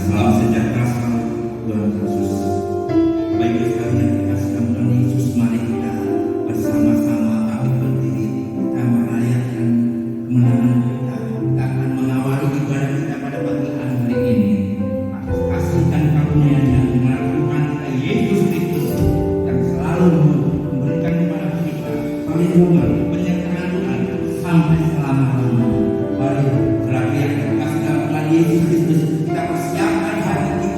Salam sejahtera selalu Tuhan Yesus. Bapak Ibu sekalian dikasih Tuhan Yesus, mari kita bersama-sama bangkit berdiri. Kita merayakan kemenangan kita. Kita akan mengawali ibadah kita pada pagi hari ini atas kasih dan karunia-Nya Tuhan kita Yesus Kristus yang selalu memberikan kepada kita perlindungan, penyertaan Tuhan sampai selama-lamanya. Mari teriak kasih Tuhan Yesus Kristus. Kita persiapkan hati kita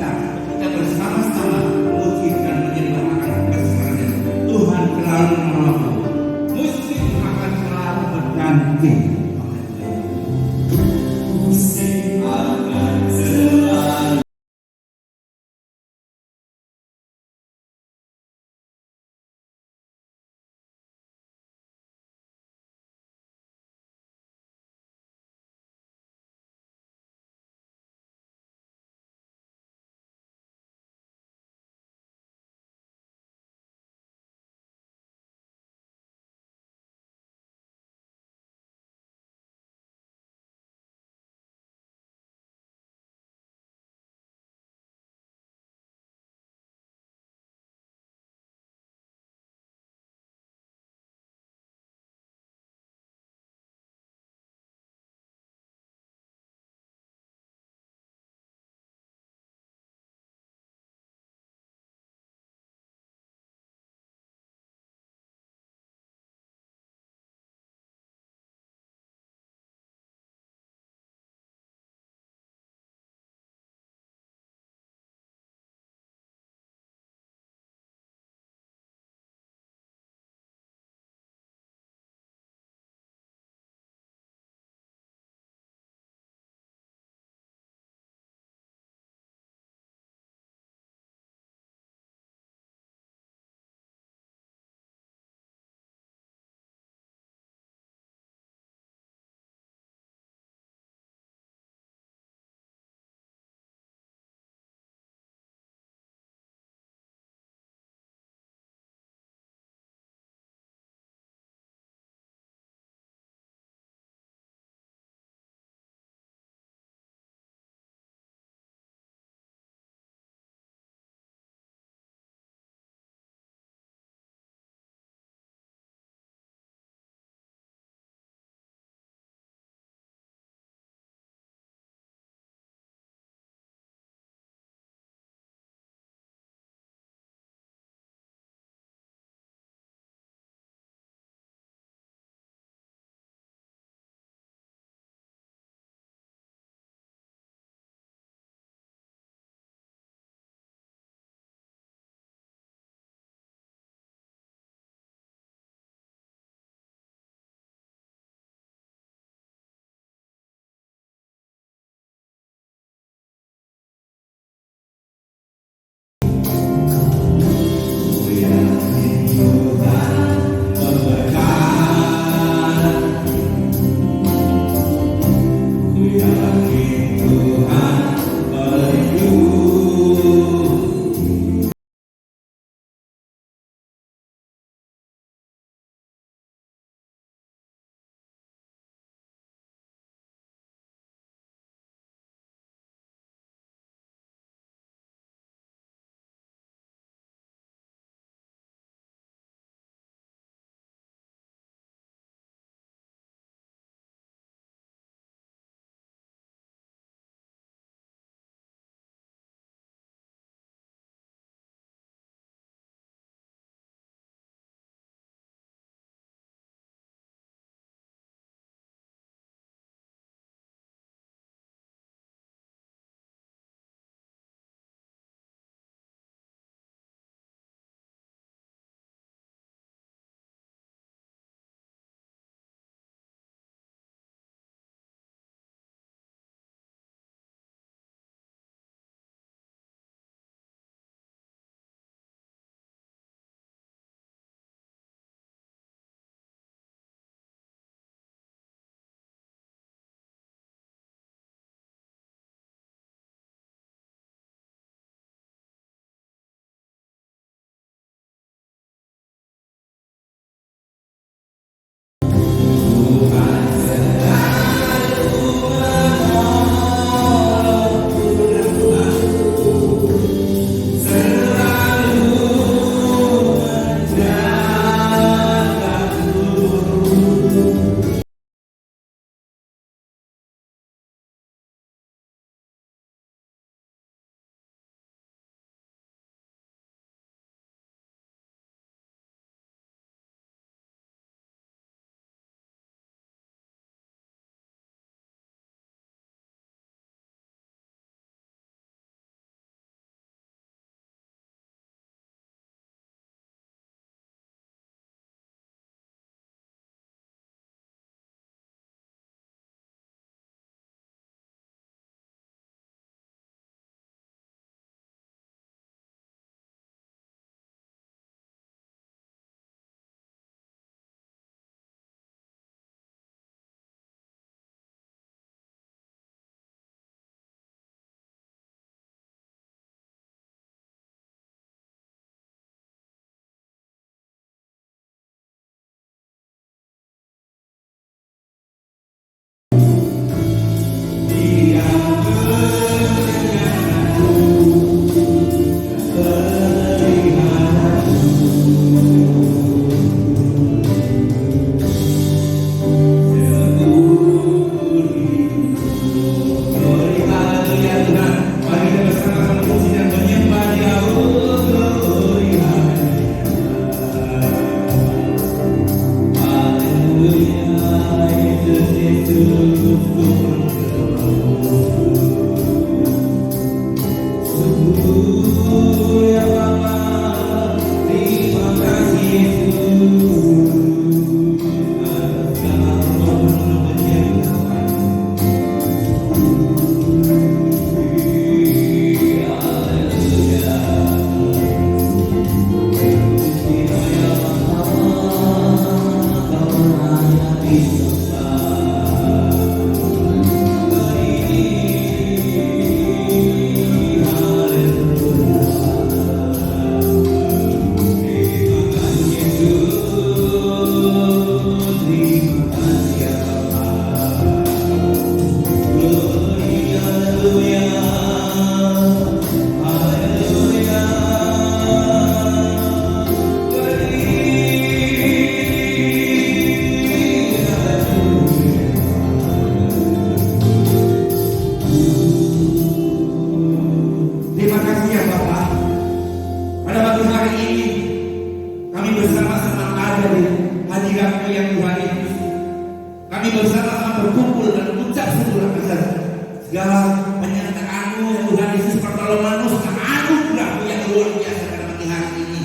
Roh manusia, anugerah yang luar biasa pada pagi hari ini.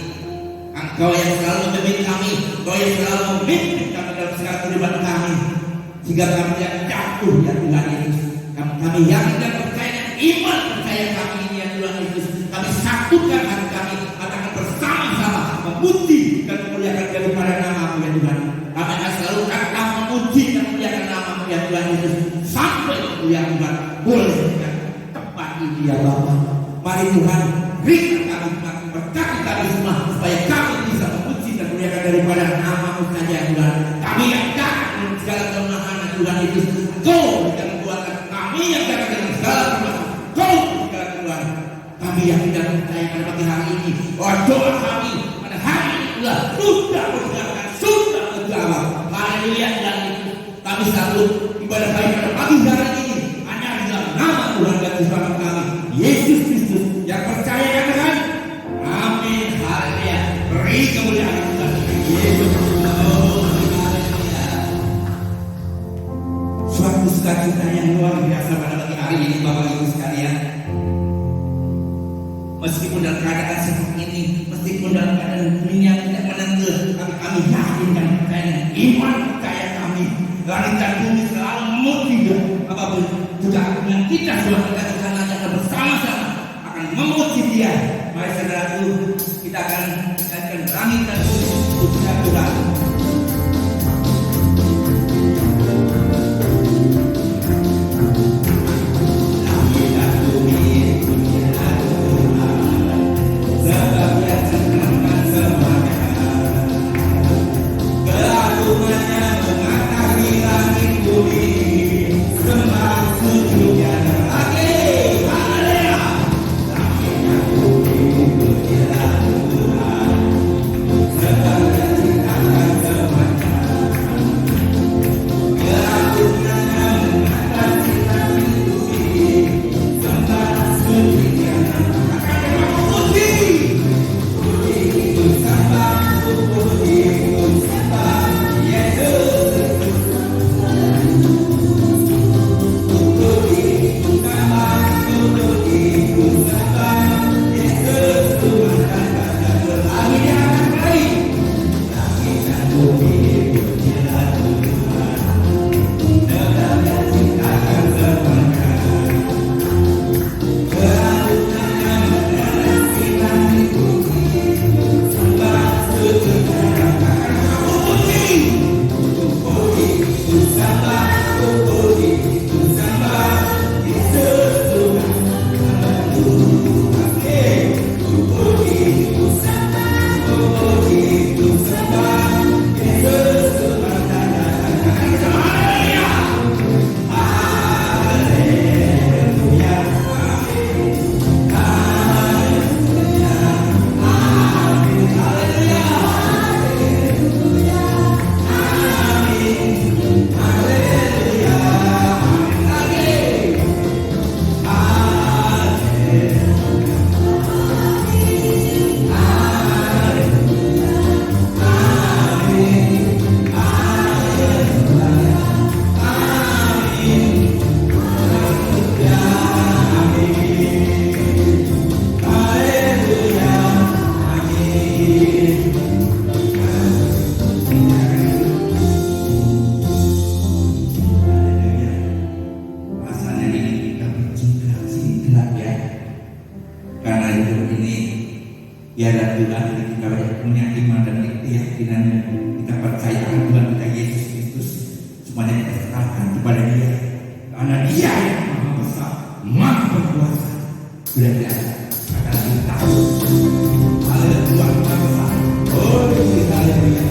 Engkau yang selalu membimbing kami, Engkau yang selalu membimbing kami dalam segala kehidupan kami, sehingga kami tidak jatuh ya Tuhan Yesus. Kami yakin dan percaya dan iman percaya kami ini ya Tuhan Yesus. Kami satukan hati kami, akan bersama-sama memuji dan memuliakan daripada nama-Mu ya Tuhan. Kami akan selalu akan memuji dan memuliakan nama-Mu ya Tuhan Yesus sampai ya Tuhan boleh dengan tempat ini ya Bapa. Mari Tuhan berikan kami berkati kami semua supaya kami bisa memuji dan memuliakan daripada nama-Mu saja ya Tuhan. Kami yang datang dengan segala kelemahan ya Tuhan Yesus, Engkau yang membuatkan kami yang datang dengan segala kelemahan, Engkau segala Tuhan. Kami yang tidak percaya pada pagi hari ini, doa kami pada hari ini sudah mendengarkan, sudah menjawab. Haleluya dan itu kami sambut ibadah kami pada pagi hari ini hanya dalam nama Tuhan dan Tuhan kami Yesus Kristus. Yang percaya katakan amin. Haleluya. Beri kemuliaan Tuhan Yesus. Suatu sukacita yang luar biasa pada pagi hari ini Bapak Ibu sekalian. Meskipun dalam keadaan seperti ini, meskipun dalam keadaan dunia tidak menentu, tapi kami yakin dan percaya, iman percaya kami, langit dan bumi selalu memuji apapun juga dengan kita sudah kita akan bersama-sama akan memuji Dia. Mari saudaraku, kita akan langit dan bumi puji Tuhan. Biarlah Tuhan kita punya iman dan keyakinan, kita percaya akan Tuhan kita Yesus Kristus, semuanya kita serahkan kepada Dia, karena Dia yang maha besar, maha berkuasa. Sudah tidak akan kita haleluya, Tuhan maha besar. Oh haleluya.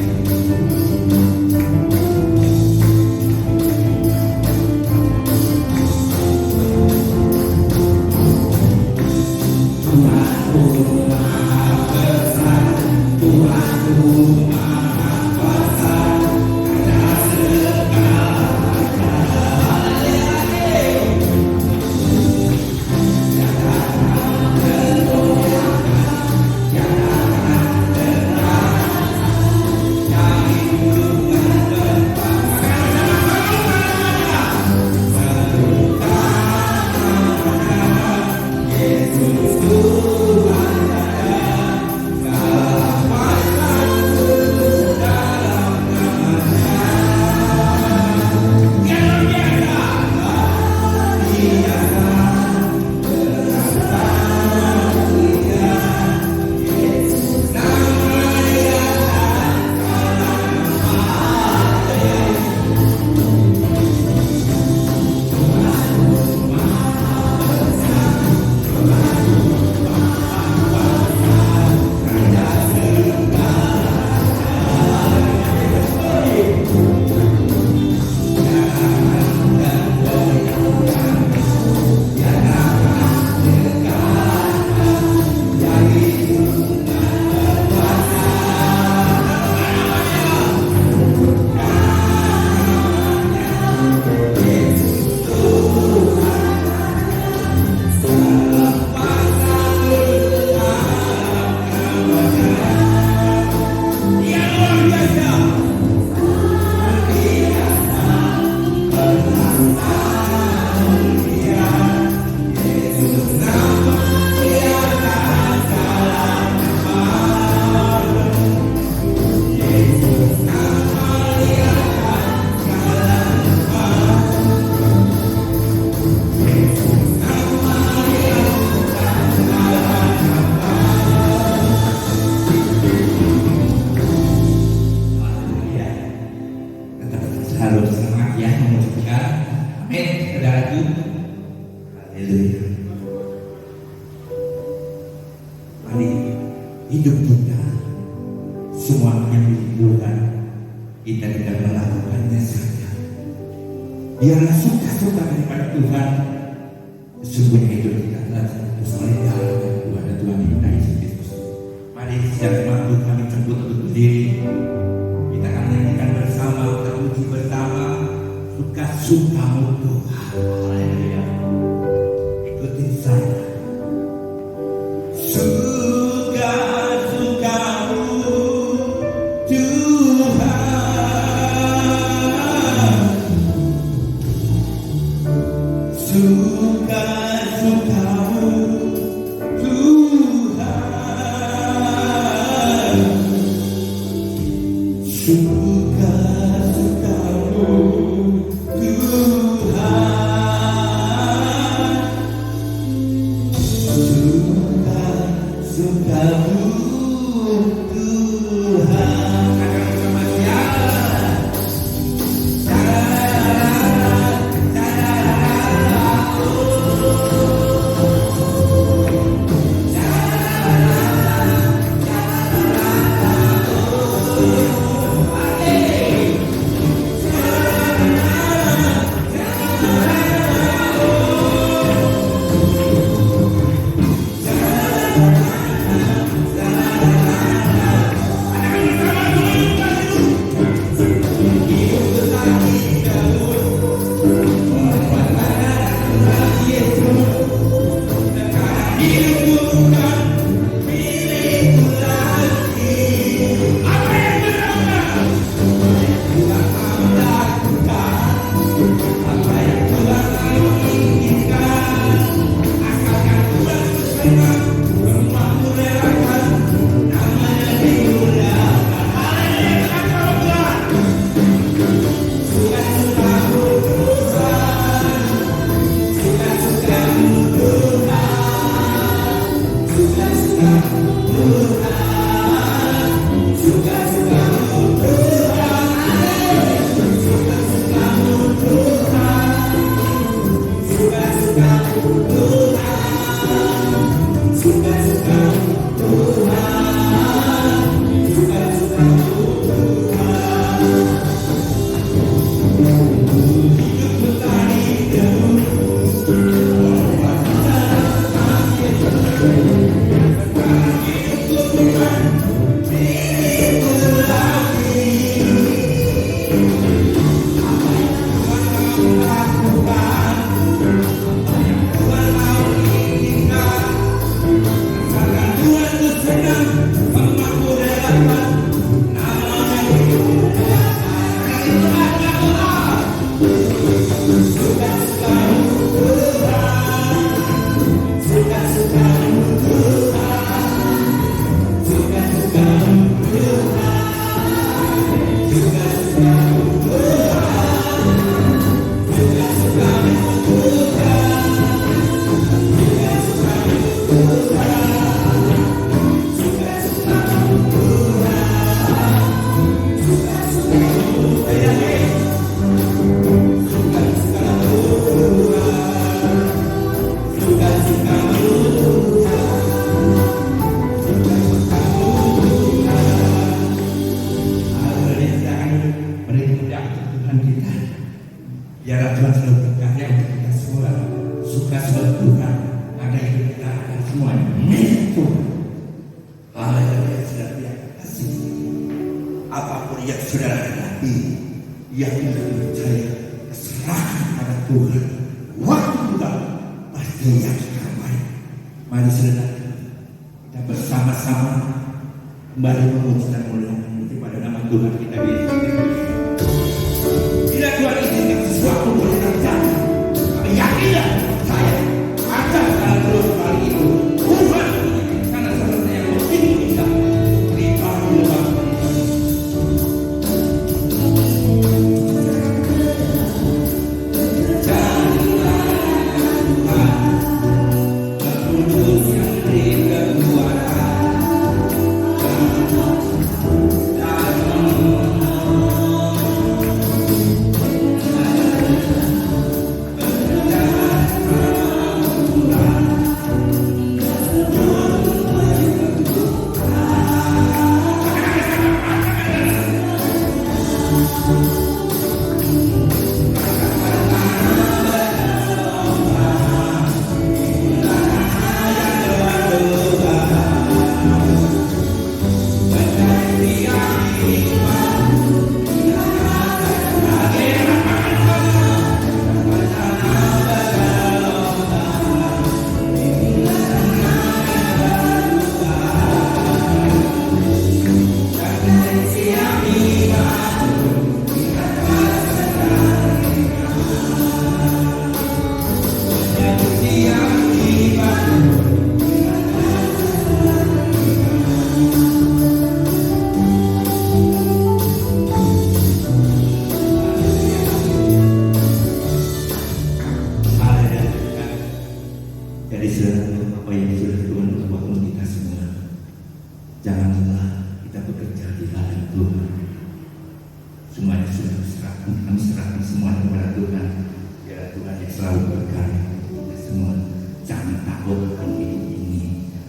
hidup kita semuanya milik Tuhan. Kita tidak melakukannya saja. Biarlah suka-suka daripada Tuhan. Sesungguhnya hidup kita adalah kesulitan kepada Tuhan kita Yesus Kristus. Mari sejak waktu kami tersebut untuk berdiri, kita akan nyanyikan bersama, kita puji bersama suka-sukamu Tuhan. Haleluya. Ikuti saya.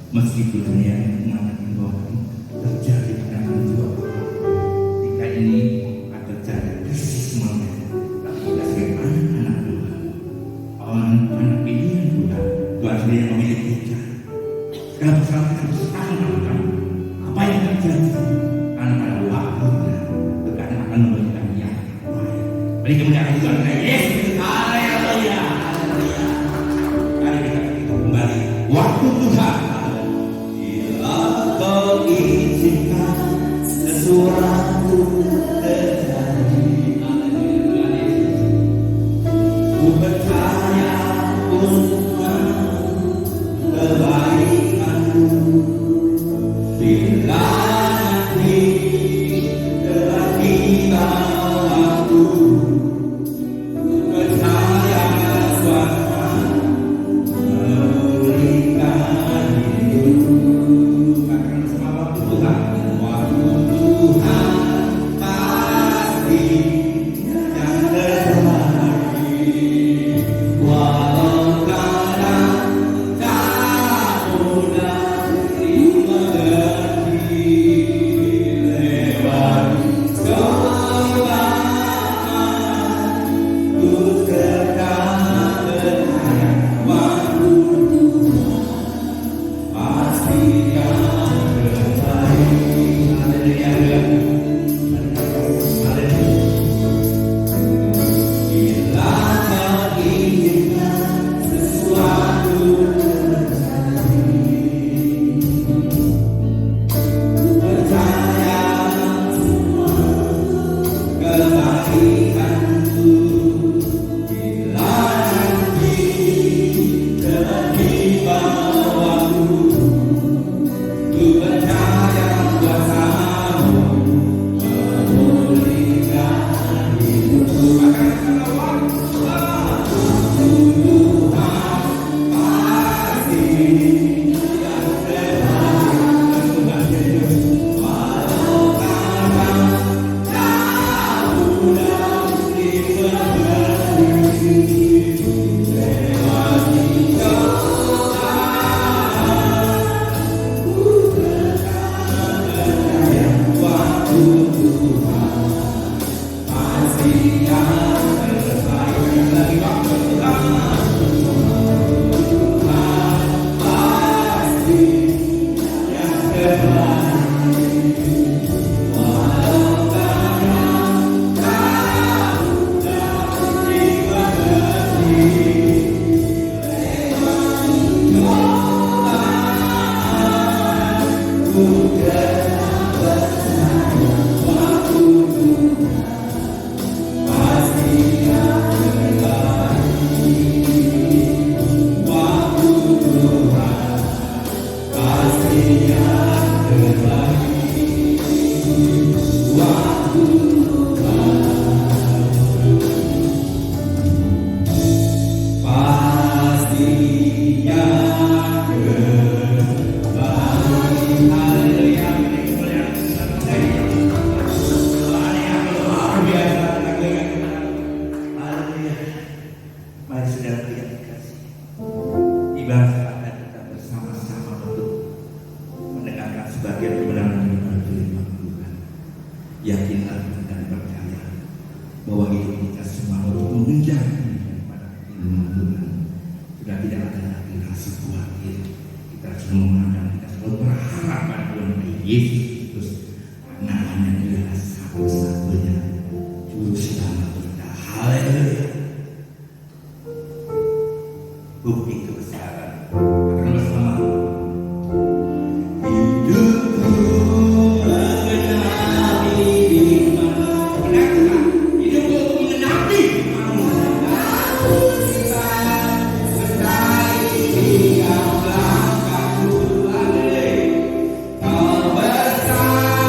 meskipun dunia mengatakan bahwa terjadi penanganan dua ketika ini ada terjadi krisis moneter, tapi kita sebagai anak-anak Tuhan, anak pilihan Tuhan, Tuhan sendiri yang memiliki cara. Sekarang bersama kita bersama melakukan apa yang terjadi, karena pada waktunya Tuhan akan memberikan yang terbaik. Beri kemuliaan Tuhan kepada Yesus. Haleluya, haleluya. Mari kita kembali waktu Tuhan. Bila kau izinkan sesuatu terjadi, ku percaya kebaikanmu. Bila nanti telah tiba waktu, ku percaya kuasa memberikan hidup. Katakan bersama, waktu Tuhan. Waktu Tuhan pasti yang terbaik. Walau kadang tak mudah dimengerti, lewat cobaan ku tetap percaya. Waktu Tuhan pasti yang terbaik. Haleluya, haleluya. Bila kau inginkan sesuatu terjadi, percaya semua kebaikanku. Bila nanti telah tiba waktu, ku percaya kuasa-Mu memulihkan hidupku. Maka waktu Tuhan pasti yang terbaik. Walau kadang tak mudah dimengerti, lewat cobaan ku tetap percaya. Waktu Tuhan pasti yang terbaik. Lagi waktu Tuhan pasti yang terbaik. Walau kadang tak mudah dimengerti, cobaan ku tetap percaya. Waktu Tuhan pasti yang terbaik. Waktu Tuhan pasti yang terbaik. Waktu Tuhan pasti yang terbaik. Haleluya. Haleluya. Mari saudara yang dikasihi, tiba saatnya kita bersama-sama untuk mendengarkan sebagian kebenaran daripada firman Tuhan. Yakinlah dan percaya bahwa hidup kita semua untuk mengejar daripada firman Tuhan. Sudah tidak ada lagi rasa khawatir. Kita selalu memandang, kita selalu berharap pada Tuhan Yesus Kristus, karena hanya Dia satu-satunya juru selamat kita. Haleluya. Bukti kebesaran akan bersama. Hidupku mengenapi firman. Benarkah hidupku mengenapi firman? Aku bisa mencari tiap langkahku. Kau bersama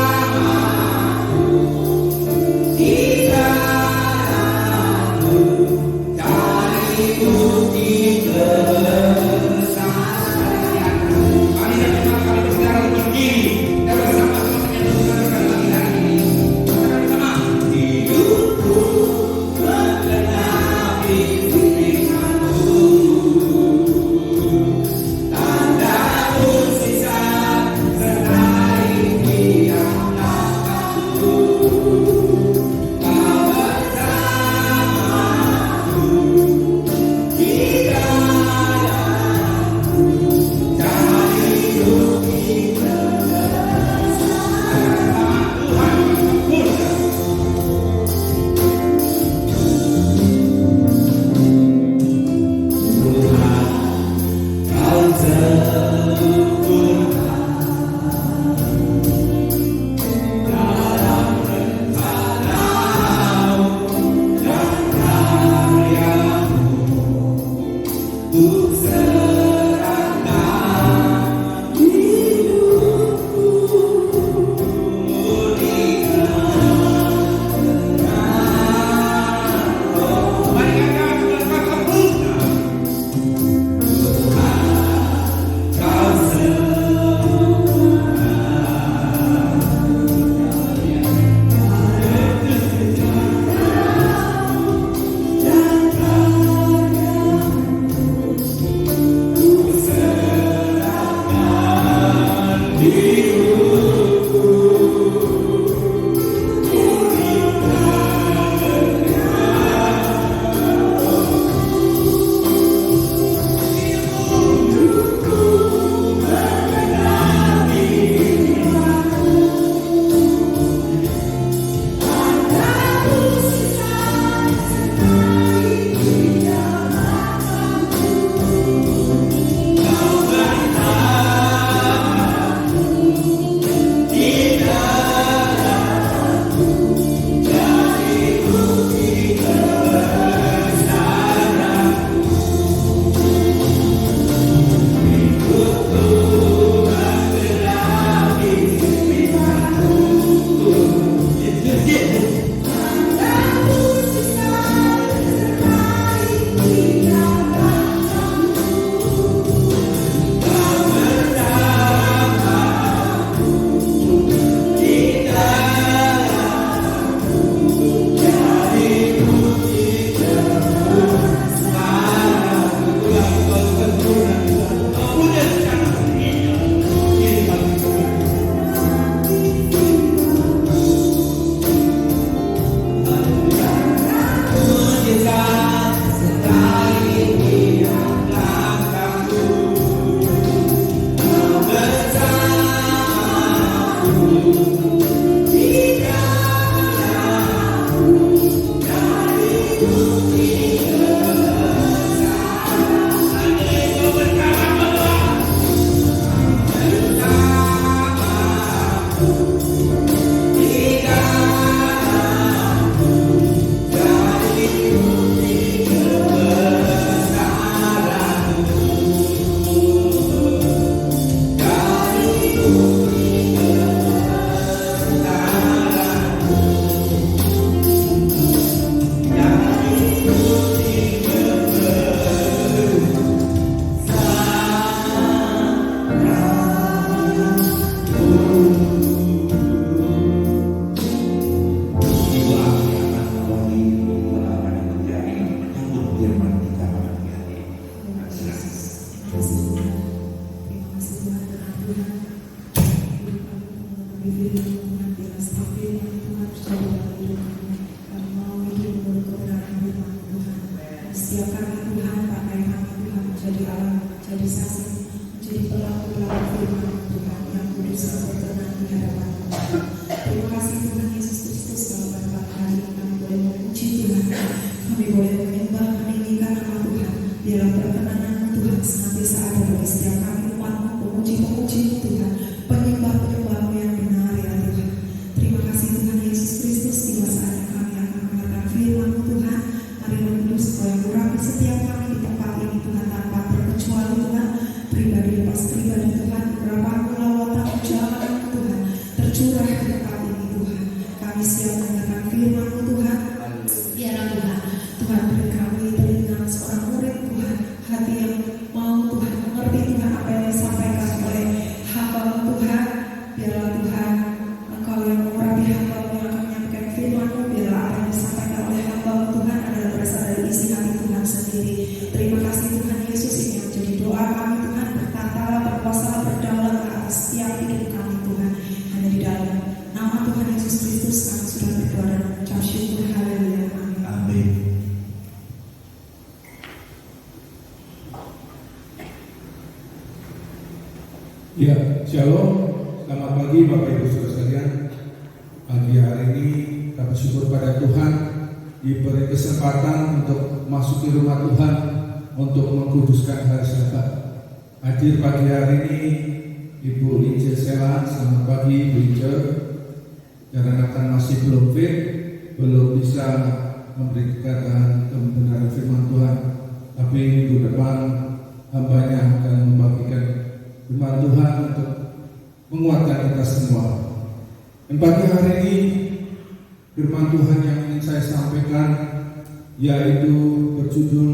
Ya, Shalom, selamat pagi Bapak Ibu Saudara sekalian. Pagi hari ini kita bersyukur pada Tuhan diberi kesempatan untuk masuk ke rumah Tuhan untuk mengkuduskan hari Sabat. hadir pagi hari ini Ibu Ince Sela. Selamat pagi Ibu Ince. Karena kan masih belum fit, belum bisa memberikan kebenaran firman Tuhan, tapi minggu depan hambanya akan membagikan firman Tuhan untuk menguatkan kita semua. Dan pagi hari ini firman Tuhan yang ingin saya sampaikan yaitu berjudul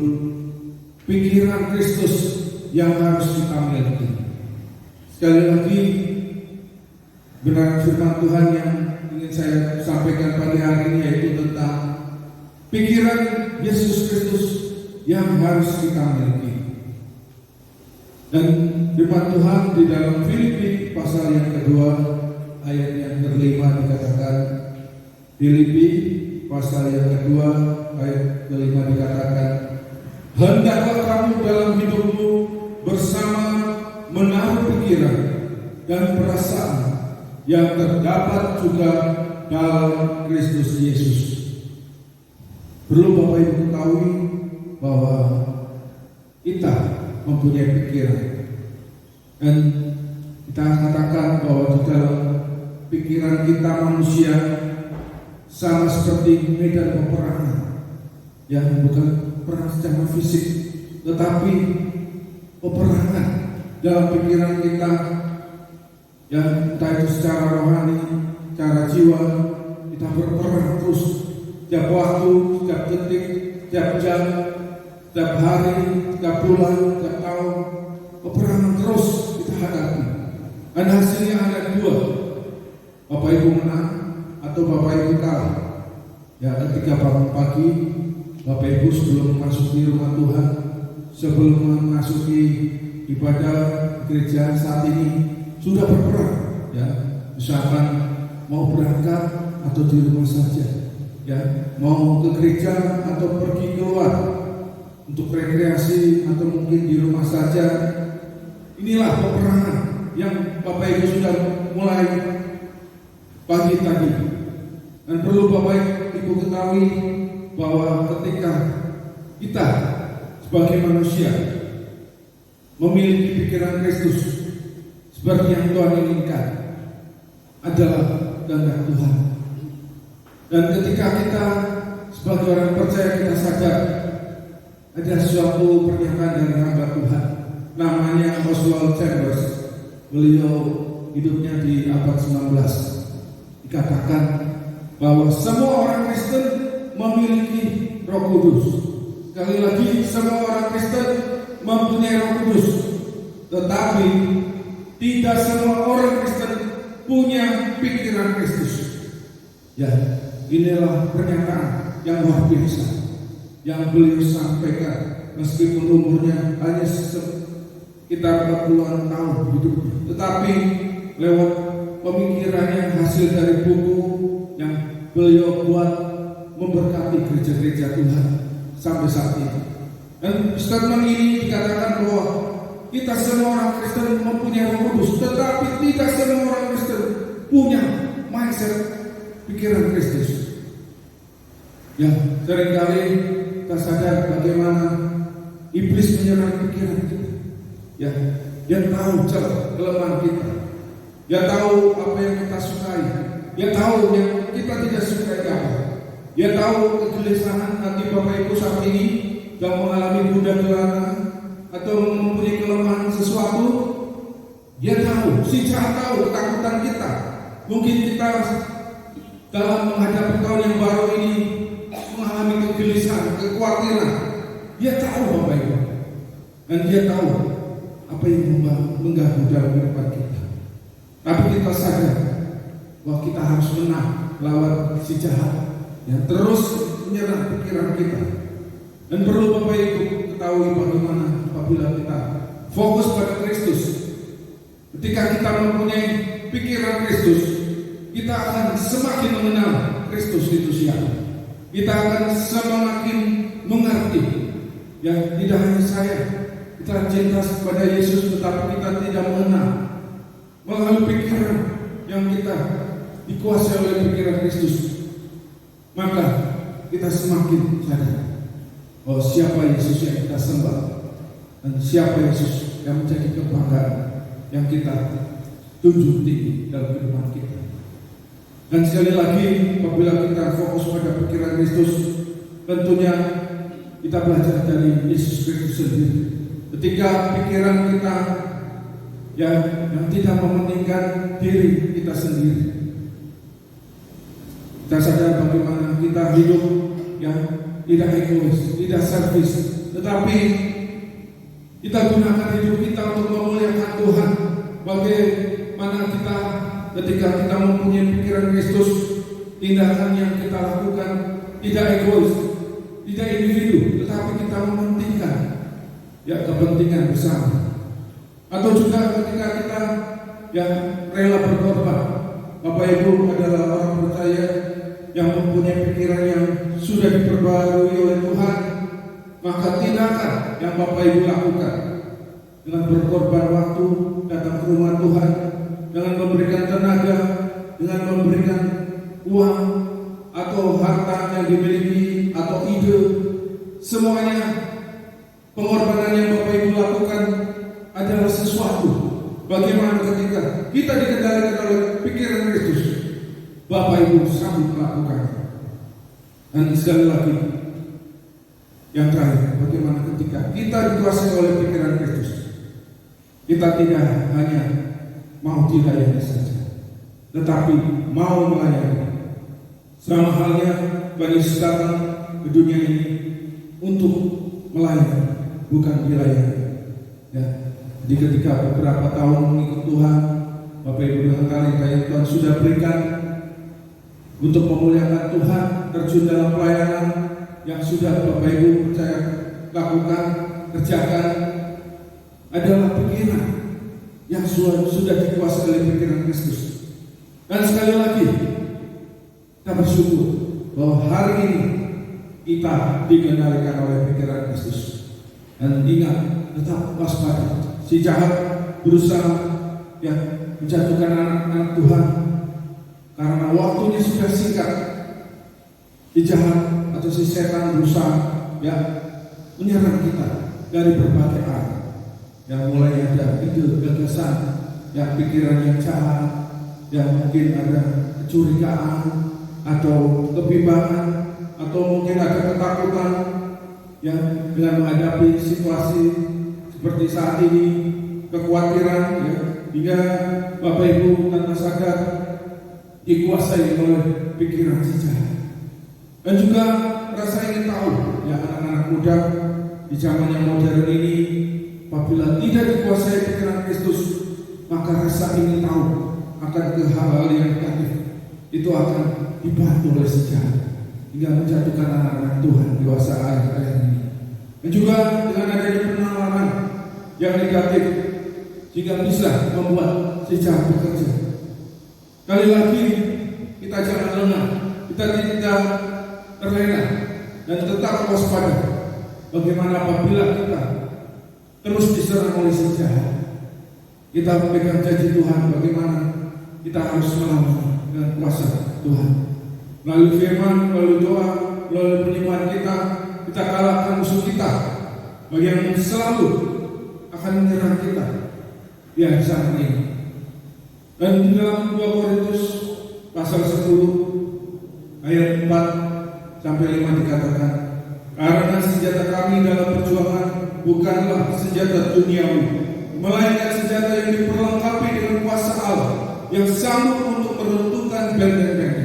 pikiran Kristus yang harus kita miliki. Sekali lagi, benar firman Tuhan yang ingin saya sampaikan pada hari ini yaitu tentang pikiran Yesus Kristus yang harus kita miliki. Dan firman Tuhan di dalam Filipi pasal yang kedua ayat yang kelima dikatakan, Filipi pasal yang kedua ayat kelima dikatakan, hendaklah kamu dalam hidupmu bersama menaruh pikiran dan perasaan yang terdapat juga dalam Kristus Yesus. Perlu Bapak Ibu ketahui bahwa kita mempunyai pikiran, dan kita katakan bahwa di dalam pikiran kita manusia sama seperti medan peperangan, yang bukan perang secara fisik, tetapi peperangan dalam pikiran kita, yang entah itu secara rohani, secara jiwa. Kita berperang terus, setiap waktu, setiap detik, setiap jam, setiap hari, setiap bulan, setiap tahun, peperangan terus kita hadapi. Dan hasilnya ada dua, Bapak Ibu menang atau Bapak Ibu kalah. Ya, ketika bangun pagi, Bapak Ibu sebelum memasuki rumah Tuhan, sebelum memasuki ibadah gereja saat ini sudah berperang, ya, misalkan mau berangkat atau di rumah saja, ya, mau ke gereja atau pergi keluar untuk rekreasi atau mungkin di rumah saja. Inilah peperangan yang Bapak Ibu sudah mulai pagi tadi. Dan perlu Bapak Ibu ketahui bahwa ketika kita sebagai manusia memiliki pikiran Kristus seperti yang Tuhan inginkan adalah kehendak Tuhan. Dan ketika kita sebagai orang percaya, kita sadar ada suatu pernyataan dari hamba Tuhan namanya Oswald Chambers. Beliau hidupnya di abad 19. Dikatakan bahwa semua orang Kristen memiliki Roh Kudus. Sekali lagi, semua orang Kristen mempunyai Roh Kudus, tetapi tidak semua orang Kristen punya pikiran Kristus. Ya, inilah pernyataan yang luar biasa yang beliau sampaikan, meskipun umurnya hanya sekitar 40-an tahun hidupnya, tetapi lewat pemikirannya, hasil dari buku yang beliau buat, memberkati gereja-gereja Tuhan sampai saat ini. Dan statement ini dikatakan bahwa kita semua orang Kristen mempunyai Roh Kudus, tetapi tidak semua orang Kristen punya mindset pikiran Kristus. Ya, seringkali kita sadar bagaimana iblis menyerang pikiran kita. Ya, dia tahu celah kelemahan kita. Dia tahu apa yang kita sukai. Dia tahu yang kita tidak sukai apa. Dia tahu kegelisahan hati Bapak Ibu saat ini yang mengalami gundah gulana atau mempunyai kelemahan sesuatu. Dia tahu, si jahat tahu ketakutan kita. Mungkin kita dalam menghadapi tahun yang baru ini mengalami kegelisahan, kekhawatiran. Dia tahu Bapak Ibu, dan dia tahu apa yang mengganggu dalam kehidupan kita. Tapi kita sadar bahwa kita harus menang lawan si jahat yang terus menyerang pikiran kita. Dan perlu Bapak Ibu ketahui bagaimana apabila kita fokus pada Kristus. Ketika kita mempunyai pikiran Kristus, kita akan semakin mengenal Kristus itu siapa. Kita akan semakin mengerti. Ya, tidak hanya saya, kita cinta kepada Yesus, tetapi kita tidak mengenal melalui pikiran yang kita dikuasai oleh pikiran Kristus. Maka kita semakin sadar bahwa siapa Yesus yang kita sembah dan siapa Yesus yang menjadi kebanggaan yang kita tunjuk tinggi dalam kehidupan kita. Dan sekali lagi, apabila kita fokus pada pikiran Kristus, tentunya kita belajar dari Yesus Kristus sendiri. Ketika pikiran kita yang tidak mementingkan diri kita sendiri, kita sadar bagaimana kita hidup yang tidak egois, tidak selfish, tetapi kita gunakan hidup kita untuk memuliakan Tuhan. Bagaimana kita ketika kita mempunyai pikiran Kristus, tindakan yang kita lakukan tidak egois, tidak individu, tetapi kita mementingkan kepentingan bersama. Atau juga ketika kita rela berkorban. Bapak Ibu adalah orang percaya yang mempunyai pikiran yang sudah diperbarui oleh Tuhan, maka tindakan yang Bapak Ibu lakukan dengan berkorban waktu datang ke rumah Tuhan, dengan memberikan tenaga, dengan memberikan uang atau harta yang dimiliki atau ide, semuanya pengorbanan yang Bapak Ibu lakukan adalah sesuatu. Bagaimana ketika kita dikendalikan oleh pikiran Kristus, Bapak Ibu sanggup melakukan. Dan sekali lagi, yang terakhir, bagaimana ketika kita dikuasai oleh pikiran Kristus, kita tidak hanya mau dilayani saja, tetapi mau melayani. Sama halnya Bani Yesus datang ke dunia ini untuk melayani, bukan dilayani. Jadi ketika beberapa tahun mengikut Tuhan, Bapak Ibu dengan talenta yang Tuhan sudah berikan untuk memuliakan Tuhan, terjun dalam pelayanan yang sudah Bapak Ibu percaya lakukan, kerjakan, adalah pikiran yang sudah dikuasai oleh pikiran Kristus. Dan sekali lagi, kita bersyukur bahwa hari ini kita dikendalikan oleh pikiran Kristus. Dan ingat, tetap waspada. Si jahat berusaha menjatuhkan anak-anak Tuhan karena waktunya sudah singkat. Si jahat atau si setan berusaha menyerang kita dari berbagai arah. Yang mulai ada ide, gagasan, pikiran yang jahat, yang mungkin ada kecurigaan atau kebimbangan, atau mungkin ada ketakutan dengan menghadapi situasi seperti saat ini, kekhawatiran hingga Bapak Ibu tanpa sadar dikuasai oleh pikiran si jahat. Dan juga rasa ingin tahu anak-anak muda di zaman yang modern ini, apabila tidak dikuasai pikiran Kristus, maka rasa ingin tahu akan hal-hal yang negatif itu akan dibantu oleh si jahat hingga menjatuhkan anak-anak Tuhan dewasa akhir ini. Dan juga dengan adanya penalaran yang negatif jika bisa membuat si jahat bekerja. Kali lagi kita jangan lengah, kita tidak terlena dan tetap waspada. Bagaimana apabila kita terus diserang oleh si jahat, kita pegang janji Tuhan, bagaimana kita harus melawan dengan kuasa Tuhan. Melalui firman, melalui doa, melalui penyembahan kita kalahkan musuh kita bagi yang selalu akan menyerang kita di zaman ini. Dan di dalam 2 Korintus pasal 10 ayat 4 sampai 5 dikatakan, karena senjata kami dalam perjuangan bukanlah senjata duniawi, melainkan senjata yang diperlengkapi dengan kuasa Allah yang sanggup untuk meruntuhkan benteng-benteng.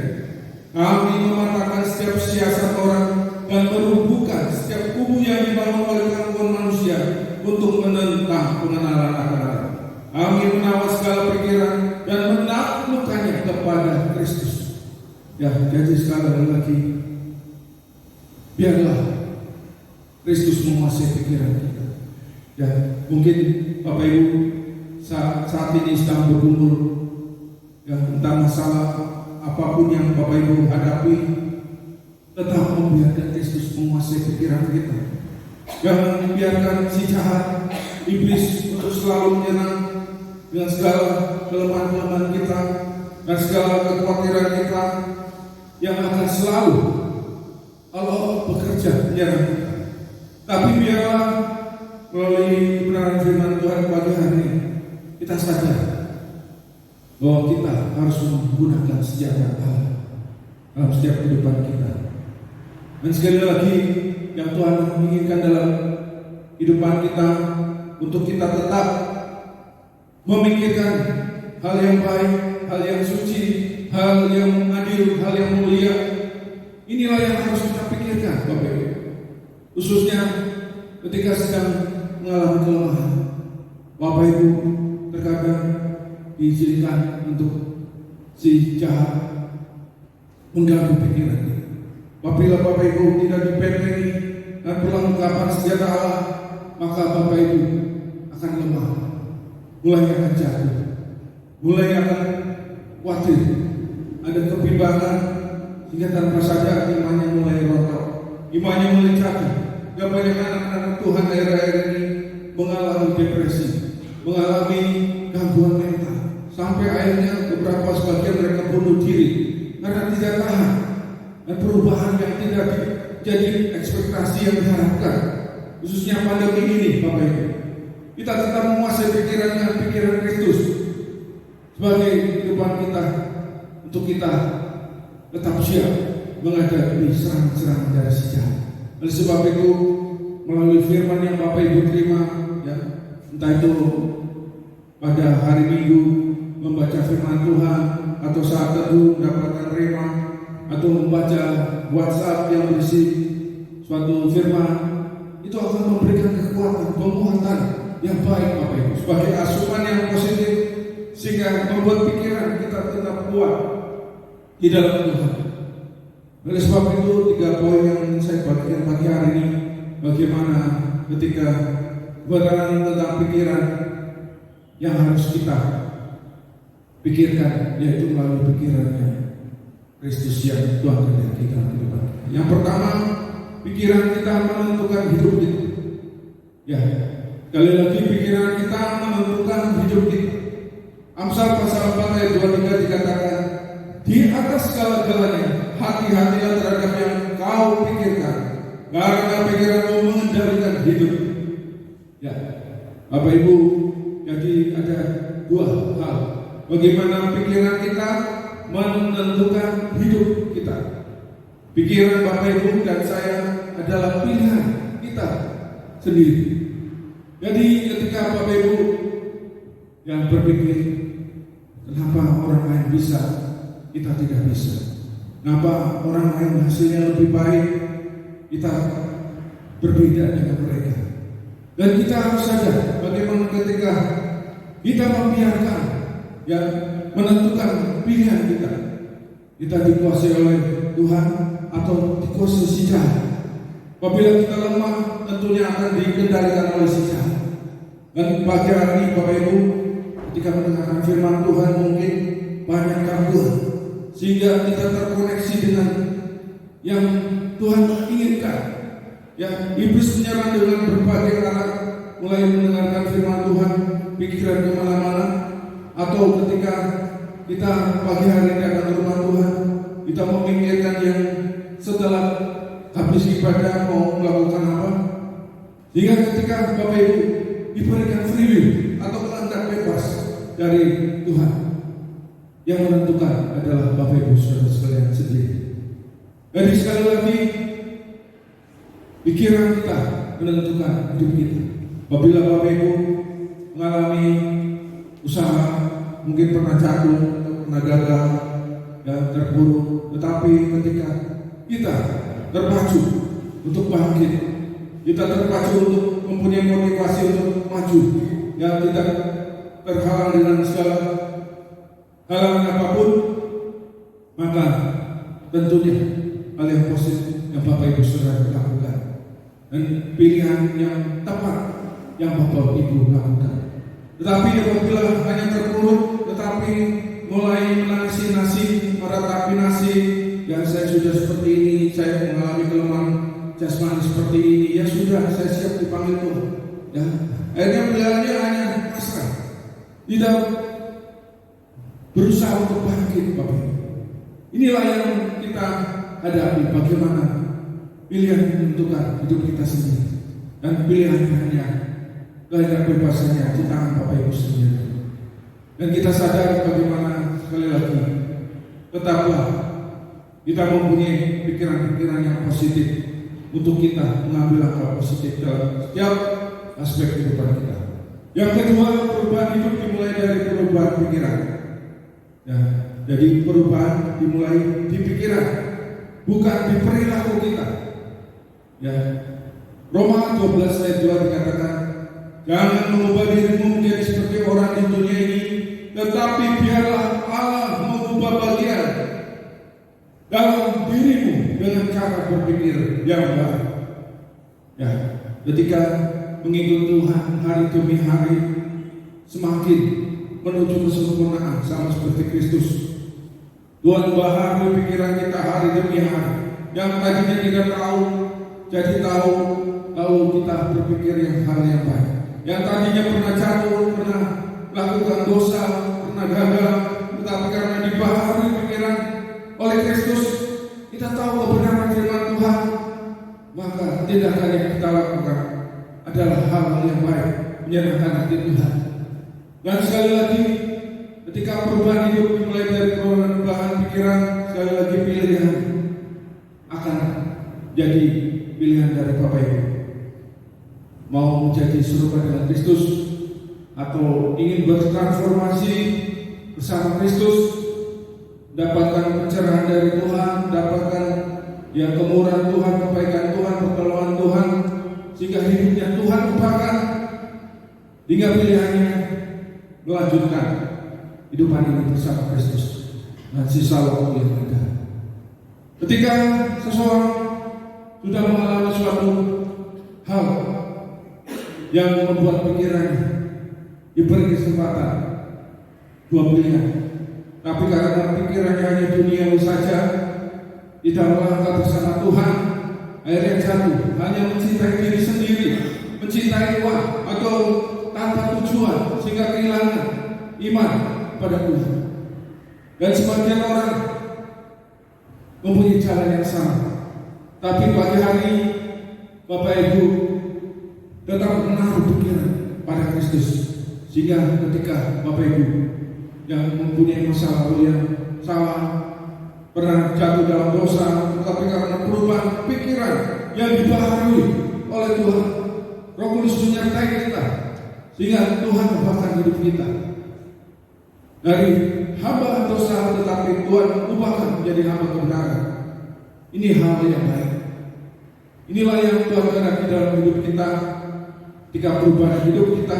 Kami mematahkan setiap siasat orang dan merubuhkan setiap kubu yang dibangun oleh gangguan manusia untuk menentang pengenalan akan Allah. Kami menawar segala pikiran dan menaklukkannya kepada Kristus. Jadi sekali lagi, biarlah Kristus menguasai pikiran kita. Mungkin Bapak Ibu saat ini sedang bergumul tentang masalah apapun yang Bapak Ibu hadapi, tetap membiarkan Kristus menguasai pikiran kita. Jangan biarkan si jahat, iblis untuk selalu menyerang dengan segala kelemahan-kelemahan kita dan segala kekhawatiran kita yang akan selalu Allah bekerja menyerang kita. Tapi biarlah melalui kebenaran firman Tuhan pagi hari ini, kita sadar bahwa kita harus menggunakan senjata Allah dalam setiap kehidupan kita. Dan sekali lagi, yang Tuhan inginkan dalam kehidupan kita, untuk kita tetap memikirkan hal yang baik, hal yang suci, hal yang adil, hal yang mulia. Inilah yang harus kita pikirkan, Bapak Ibu. Khususnya ketika sedang mengalami kelemahan, Bapak Ibu terkadang diizinkan untuk si jahat mengganggu pikiran kita. Apabila Bapak Ibu tidak dibentengi dan perlengkapan senjata Allah, maka Bapak Ibu akan lemah, mulai akan jatuh, mulai akan khawatir, ada kebimbangan, sehingga tanpa sadar imannya mulai rontok, imannya mulai jatuh. Dan banyak anak-anak Tuhan akhir-akhir ini mengalami depresi, mengalami gangguan mental, sampai akhirnya beberapa sebagian mereka bunuh diri karena tidak tahan dan perubahan yang tidak jadi ekspektasi yang diharapkan. Khususnya pandemi ini, Bapak Ibu, kita tetap menguasai pikiran Kristus sebagai kehidupan kita, untuk kita tetap siap menghadapi serangan-serangan dari si jahat. Oleh sebab itu, melalui firman yang Bapak Ibu terima, ya, entah itu pada hari Minggu membaca firman Tuhan, atau saat teduh mendapatkan rema, atau membaca WhatsApp yang berisi suatu firman, itu akan memberikan kekuatan, penguatan yang baik, Bapak Ibu, sebagai asupan yang positif, sehingga membuat pikiran kita tetap kuat di dalam Tuhan. Oleh sebab itu, 3 poin yang saya bagikan pagi hari ini, bagaimana ketika kebenaran tentang pikiran yang harus kita pikirkan, yaitu melalui pikirannya Kristus yang Tuhan kehendaki dalam kehidupan kita. Yang pertama, pikiran kita menentukan hidup kita. Ya, sekali lagi, pikiran kita menentukan hidup kita. Amsal pasal 4 ayat 23 dikatakan, di atas segala-galanya hati-hatilah terhadap yang kau pikirkan, karena pikiranmu mengendalikan hidup. Ya, Bapak Ibu, jadi ada 2 hal. Bagaimana pikiran kita menentukan hidup kita. Pikiran Bapak Ibu dan saya adalah pilihan kita sendiri. Jadi ketika Bapak Ibu yang berpikir, kenapa orang lain bisa, kita tidak bisa? Kenapa orang lain hasilnya lebih baik, kita berbeda dengan mereka? Dan kita harus sadar bagaimana ketika kita membiarkan yang menentukan pilihan kita dikuasai oleh Tuhan atau dikuasai si jahat. Apabila kita lemah, tentunya akan dikendalikan oleh si jahat. Dan pagi hari ini, Bapak Ibu, ketika mendengarkan firman Tuhan, mungkin banyak gangguan, sehingga kita terkoneksi dengan yang Tuhan inginkan. Ya, iblis menyerang dengan berbagai arah, mulai mendengarkan firman Tuhan, pikiran kemana-mana, atau ketika kita pagi hari ini akan ke rumah Tuhan, kita memikirkan yang setelah habis ibadah mau melakukan apa. Hingga ketika Bapak Ibu diberikan free will atau kehendak bebas dari Tuhan, yang menentukan adalah Bapak Ibu saudara sekalian sendiri. Jadi sekali lagi, pikiran kita menentukan hidup kita. Apabila Bapak Ibu mengalami usaha, mungkin pernah jatuh, pernah gagal, dan terpuruk, tetapi ketika kita terpacu untuk bangkit, kita terpacu untuk mempunyai motivasi untuk maju, yang tidak terhalang dengan segala halangan apapun, maka tentunya hal yang positif yang Bapak Ibu saudara lakukan, dan pilihan yang tepat yang Bapak Ibu lakukan. Tetapi apabila hanya terpuruk, tetapi mulai menasi-nasi, meratapi nasi, ya saya sudah seperti ini, saya mengalami kelemahan jasmani seperti ini, ya sudah, saya siap dipanggil Tuhan. Ya, akhirnya pilihannya hanya pasrah, tidak berusaha untuk bangkit, Bapak Ibu. Inilah yang kita hadapi, bagaimana pilihan menentukan hidup kita sendiri, dan pilihan hanya kehendak bebasnya di tangan Bapak Ibu sendiri. Dan kita sadar bagaimana, sekali lagi, tetaplah kita mempunyai pikiran-pikiran yang positif untuk kita mengambil langkah positif dalam setiap aspek kehidupan kita. Yang kedua, perubahan hidup dimulai dari perubahan pikiran. Ya, jadi perubahan dimulai di pikiran, bukan di perilaku kita. Ya, Roma 12 ayat 2 dikatakan, jangan mengubah dirimu menjadi seperti orang di dunia ini, tetapi biarlah Allah mengubah bagian dalam dirimu dengan cara berpikir yang baik. Ya, ketika mengikut Tuhan hari demi hari, semakin menuju kesempurnaan sama seperti Kristus. Tuhan baharui pikiran kita hari demi hari. Yang tadinya tidak tahu, jadi tahu, lalu kita berpikir yang hal yang baik. Yang tadinya pernah jatuh, pernah melakukan dosa, pernah gagal, tetapi karena dibaharui pikiran oleh Kristus, kita tahu kebenaran firman Tuhan, maka tindakan yang kita lakukan adalah hal-hal yang baik, menyenangkan hati Tuhan. Dan sekali lagi, ketika perubahan hidup dimulai dari perubahan pikiran, sekali lagi pilihan akan jadi pilihan dari Bapak Ibu. Mau menjadi serupa dengan Kristus atau ingin bertransformasi bersama Kristus, dapatkan pencerahan dari Tuhan, dapatkan kemurahan Tuhan, kebaikan Tuhan, pertolongan Tuhan, sehingga hidupnya Tuhan ubahkan, hingga pilihannya melanjutkan hidupan ini bersama Kristus dan sisa waktu yang ada. Ketika seseorang sudah mengalami suatu hal yang membuat pikirannya diberi kesempatan dua pilihan, tapi karena pikirannya hanya duniawi saja, tidak melangkah bersama Tuhan, akhirnya jatuh hanya mencintai diri sendiri, mencintai uang atau tanpa tujuan, sehingga kehilangan iman pada Tuhan. Dan sebagian orang mempunyai jalan yang sama, tapi pagi hari Bapak Ibu tetap menaruh pikiran pada Kristus, sehingga ketika Bapak Ibu yang mempunyai masa lalu yang salah, pernah jatuh dalam dosa, tetapi karena perubahan pikiran yang dibaharui oleh Tuhan, Roh Kudus menyertai kita, sehingga Tuhan ubahkan hidup kita dari hamba dosa, tetapi Tuhan ubahkan menjadi hamba kebenaran. Ini hal yang baik. Inilah yang Tuhan kehendaki dalam hidup kita. Ketika perubahan hidup kita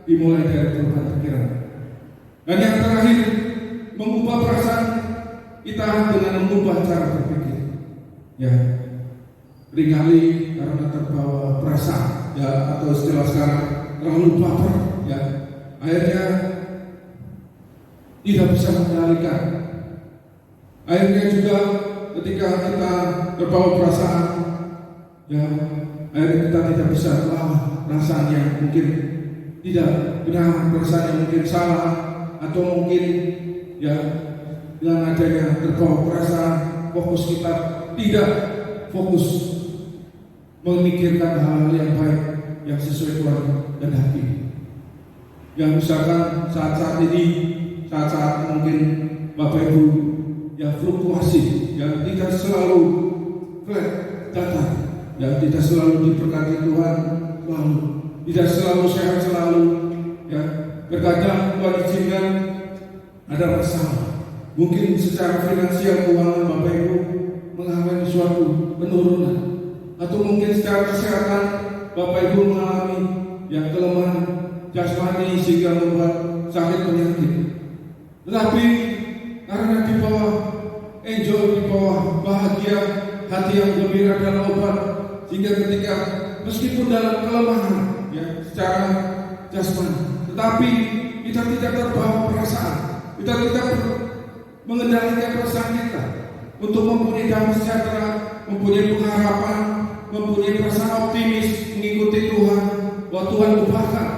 dimulai dari perubahan pikiran. Dan yang terakhir, mengubah perasaan kita dengan mengubah cara berpikir. Ya, seringkali karena terbawa perasaan, ya, atau istilah sekarang terlalu baper, ya, akhirnya tidak bisa mengendalikan. Akhirnya juga ketika kita terbawa perasaan, ya, akhirnya kita tidak bisa melawan perasaan yang mungkin tidak benar, perasaan yang mungkin salah, atau mungkin ya dengan adanya terbawa perasaan, fokus kita tidak fokus memikirkan hal-hal yang baik yang sesuai Tuhan dan hati. Yang misalkan saat-saat ini, saat-saat mungkin Bapak Ibu yang fluktuasi, yang tidak selalu flat datar, yang tidak selalu diberkati Tuhan, selalu tidak selalu sehat selalu, ya, terkadang Tuhan izinkan ada masalah. Mungkin secara finansial keuangan Bapak Ibu mengalami suatu penurunan, atau mungkin secara kesehatan Bapak Ibu mengalami yang kelemahan jasmani sehingga membuat sakit penyakit. Tetapi karena di bawah enjoy, di bawah bahagia, hati yang gembira adalah obat, sehingga ketika meskipun dalam kelemahan, ya, secara jasmani, tetapi kita tidak terbawa perasaan, kita tidak mengendalikan perasaan kita untuk mempunyai damai sejahtera, mempunyai pengharapan, mempunyai perasaan optimis, mengikuti Tuhan, bahwa Tuhan ubahkan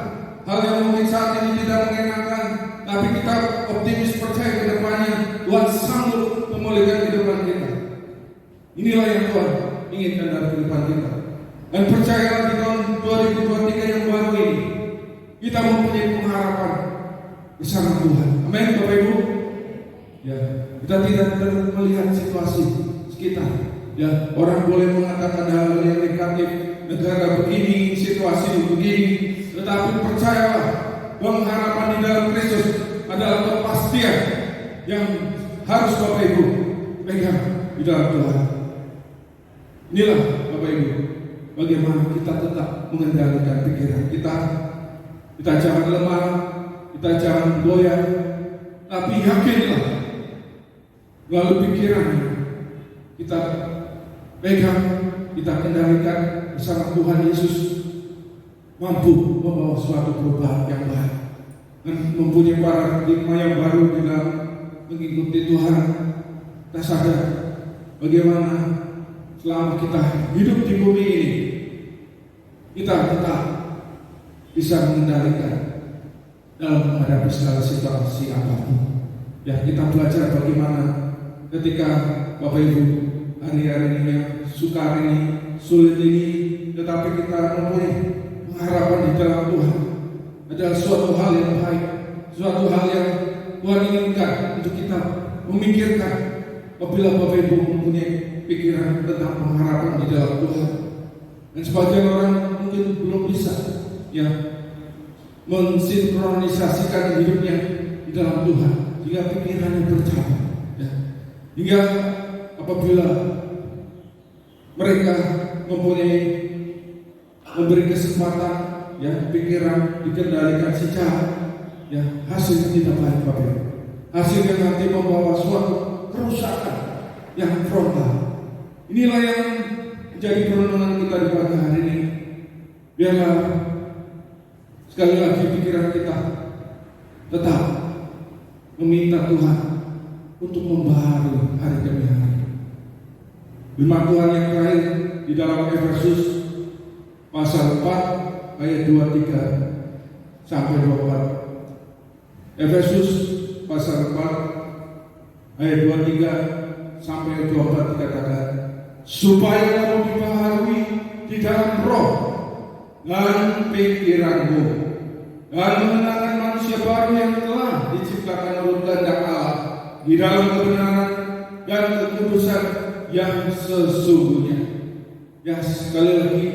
hal yang mungkin saat ini tidak mengenakan, tapi kita optimis percaya ke depannya Tuhan sanggup memulihkan kehidupan kita. Inilah yang Tuhan inginkan dalam kehidupan kita. Dan percayalah di tahun 2023 yang baru ini, kita mempunyai pengharapan bersama Tuhan. Amin, Bapak Ibu. Ya, kita tidak melihat situasi sekitar. Ya, orang boleh mengatakan hal yang negatif, negara begini, situasi begini, tetapi percayalah, pengharapan di dalam Kristus adalah kepastian yang harus Bapak Ibu pegang di dalam Tuhan. Inilah Bapak Ibu, bagaimana kita tetap mengendalikan pikiran kita. Kita jangan lemah, kita jangan goyah, tapi yakinlah melalui pikiran kita pegang, kita kendalikan bersama Tuhan Yesus, mampu membawa suatu perubahan yang baik dan mempunyai paradigma yang baru di dalam mengikuti Tuhan. Kita sadar bagaimana selama kita hidup di bumi ini, kita tetap bisa mengendalikan dalam menghadapi segala situasi apapun. Ya, kita belajar bagaimana ketika Bapak Ibu hari-hari ini yang sukar ini, sulit ini, tetapi kita mempunyai pengharapan di dalam Tuhan adalah suatu hal yang baik, suatu hal yang Tuhan inginkan untuk kita memikirkan. Apabila Bapak Ibu mempunyai pikiran tentang pengharapan di dalam Tuhan, dan sebagian orang mungkin belum bisa ya mensinkronisasikan hidupnya di dalam Tuhan, hingga pikirannya bercabang ya. Hingga apabila mereka memberi kesempatan ya pikiran dikendalikan si jahat, ya hasilnya tidak baik Bapak Ibu. Hasilnya nanti membawa suatu kerusakan yang frontal. Inilah yang menjadi perenungan kita di pagi hari ini. Biarlah sekali lagi pikiran kita tetap meminta Tuhan untuk membaharui hari demi hari. Firman Tuhan yang terakhir di dalam Efesus pasal 4 ayat 23 sampai 24. Efesus pasal 4 ayat 23 sampai 24 dikatakan, supaya kamu dibaharui di dalam roh dan pikiranmu, dan mengenakan manusia baru yang telah diciptakan menurut kehendak Allah di dalam kebenaran dan kekudusan yang sesungguhnya. Ya, sekali lagi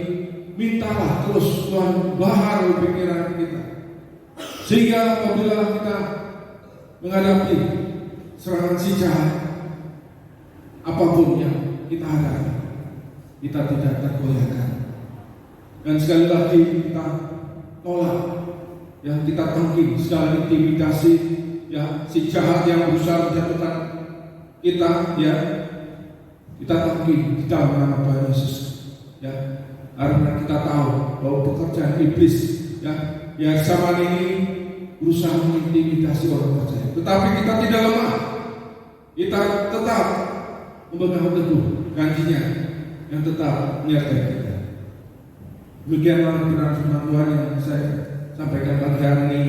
mintalah terus Tuhan baharui pikiran kita, sehingga apabila kita menghadapi serangan si jahat apapun yang kita hadapi, kita tidak tergoyahkan. Dan sekali lagi kita tolak, yang kita tangkis segala intimidasi, ya si jahat yang berusaha menjatuhkan kita, ya kita tangkis di dalam nama Tuhan Yesus, ya karena kita tahu bahwa pekerjaan iblis, ya zaman ini berusaha mengintimidasi orang percaya, tetapi kita tidak lemah, kita tetap memegang teguh janjinya yang tetap menyertai kita. Demikianlah firman Tuhan yang saya sampaikan pagi hari ini.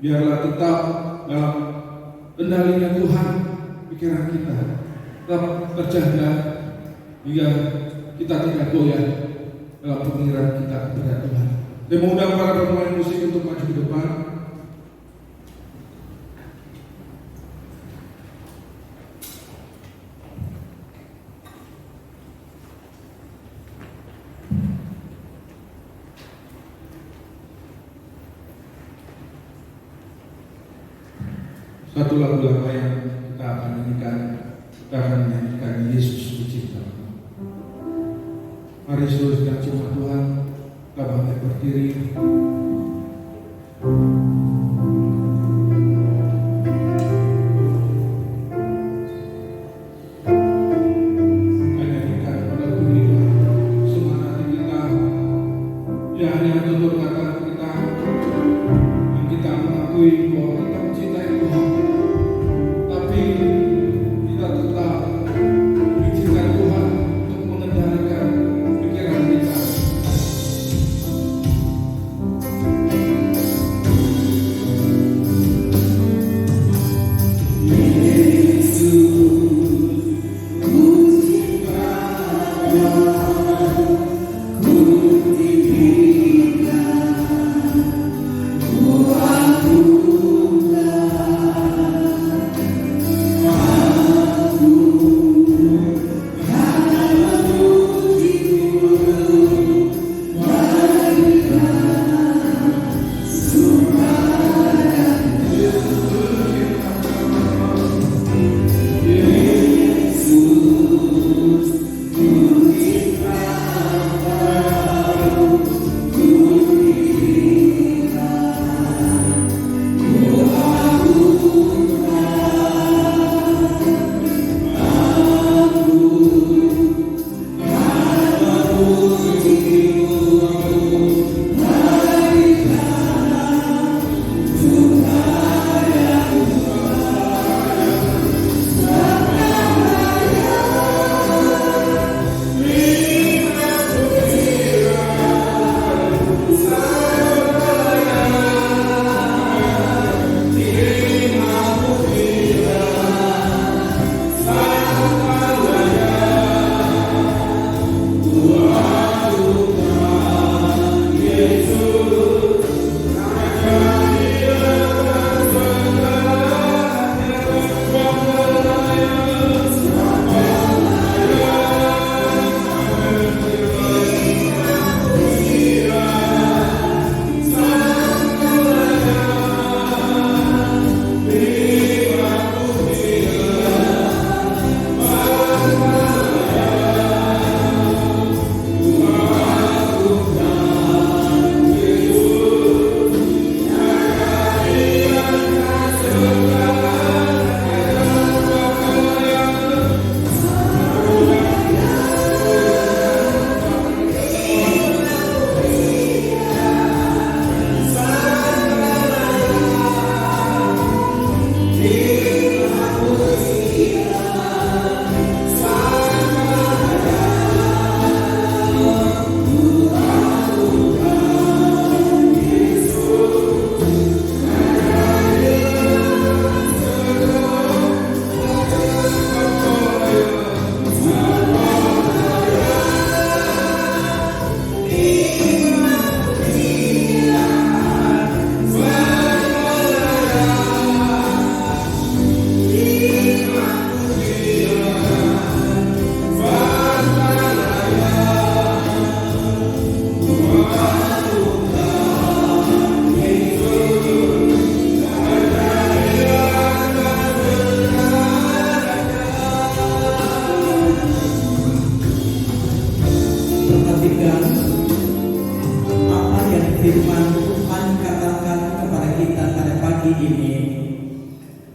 Biarlah tetap dalam kendalinya Tuhan pikiran kita, tetap terjaga hingga kita tidak goyah dalam pengiran kita kepada Tuhan. Saya mengundang para pemain musik untuk maju ke depan. Satu lagu yang kita akan nyanyikan, kita akan menyanyikan Yesus Dicinta. Mari seluruh dengan jemaat Tuhan, kita bangkit berdiri. Menyanyikan lagu ini, semangat kita, ya hanya tutur kata kita, yang kita mengakui bahwa kita mencintai Tuhan. Kita tetap mengizinkan Tuhan untuk mengendalikan pikiran kita.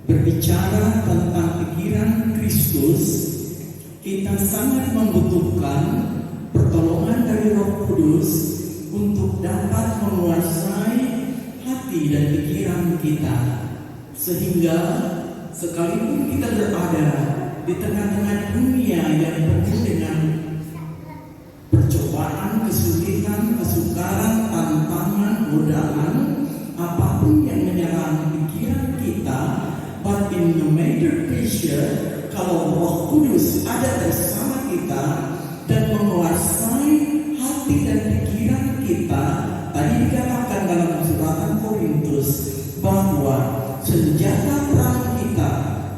berbicara tentang pikiran Kristus, kita sangat membutuhkan pertolongan dari Roh Kudus untuk dapat menguasai hati dan pikiran kita, sehingga sekalipun kita berada di tengah-tengah dunia yang penuh dengan percobaan, kesulitan, kesukaran, tantangan, godaan, apapun yang menyerang pikiran kita, but in no matter pressure, kalau Roh Kudus ada bersama kita dan menguasai hati dan pikiran kita, tadi dikatakan dalam suratan Korintus bahwa senjata perang kita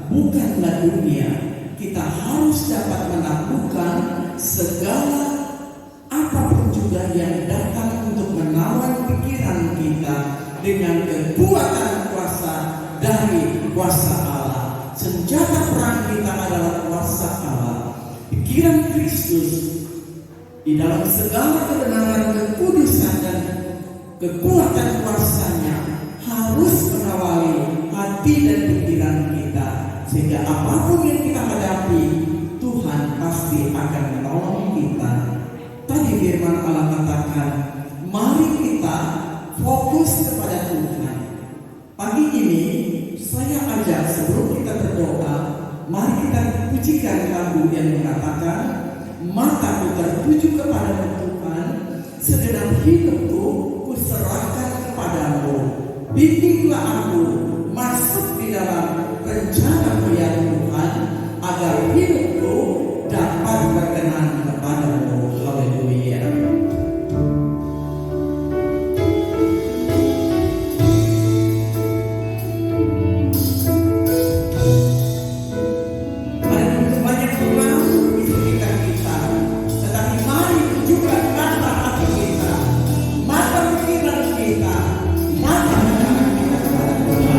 bukanlah dunia. Kita harus dapat menaklukkan segala apapun juga yang datang untuk menawan pikiran kita dengan kekuatan kuasa dari kuasa Allah. Senjata perang kita adalah kuasa Allah. Pikiran Kristus di dalam segala kebenaran, kekudusan dan kekuatan kuasanya harus mengawali hati dan pikiran kita, sehingga apapun yang kita hadapi, Tuhan pasti akan menolong kita. Tadi firman Allah katakan, mari kita fokus kepada Tuhan. Pagi ini saya ajak sebelum kita berdoa, mari kita pujikan lagu yang mengatakan, mataku tertuju kepada Tuhan, segenap hidupku kuserahkan kepadamu. Bimbinglah aku masuk di dalam rencana-Mu ya Tuhan, agar hidupku dapat berkenan kepadamu. Haleluya. Mata pikiran kita, mata pikiran kita kepada Tuhan.